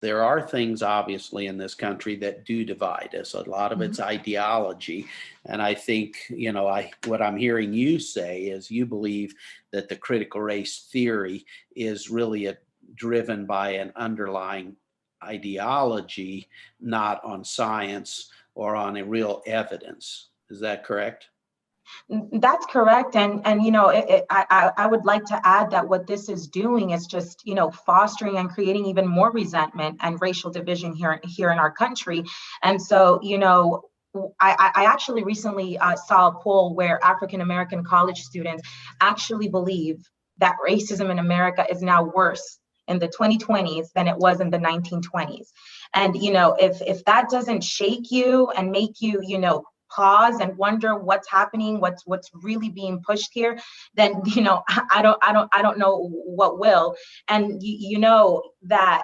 there are things obviously in this country that do divide us. A lot of it's ideology. And I think, what I'm hearing you say is you believe that the critical race theory is really driven by an underlying ideology, not on science or on a real evidence. Is that correct? That's correct. And I would like to add that what this is doing is just, fostering and creating even more resentment and racial division here in our country. And so, I actually recently saw a poll where African American college students actually believe that racism in America is now worse in the 2020s than it was in the 1920s. And, if that doesn't shake you and make you, pause and wonder what's happening, what's really being pushed here, then I don't know what will. And that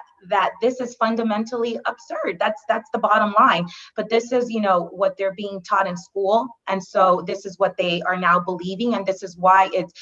this is fundamentally absurd. That's the bottom line. But this is what they're being taught in school, and so this is what they are now believing, and this is why it's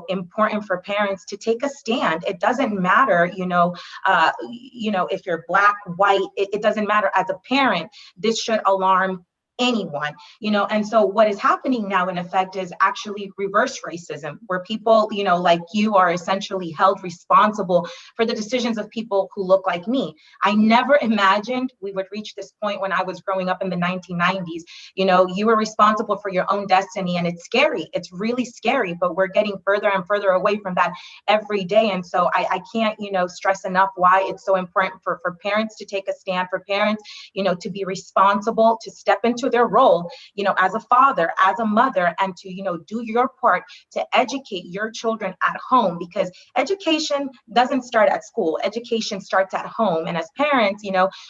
important for parents to take a stand. It doesn't matter if you're black, white. It doesn't matter. As a parent, this should alarm anyone, and so what is happening now in effect is actually reverse racism, where people, like you, are essentially held responsible for the decisions of people who look like me. I never imagined we would reach this point when I was growing up in the 1990s. You were responsible for your own destiny, and it's scary. It's really scary, but we're getting further and further away from that every day. And so I can't, stress enough why it's so important for parents to take a stand, for parents, to be responsible, to step into their role, as a father, as a mother, and to, do your part to educate your children at home, because education doesn't start at school. Education starts at home. And as parents,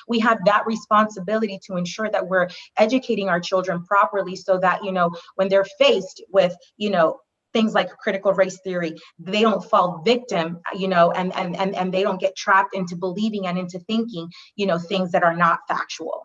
we have that responsibility to ensure that we're educating our children properly, so that, when they're faced with, things like critical race theory, they don't fall victim, and they don't get trapped into believing and into thinking, things that are not factual.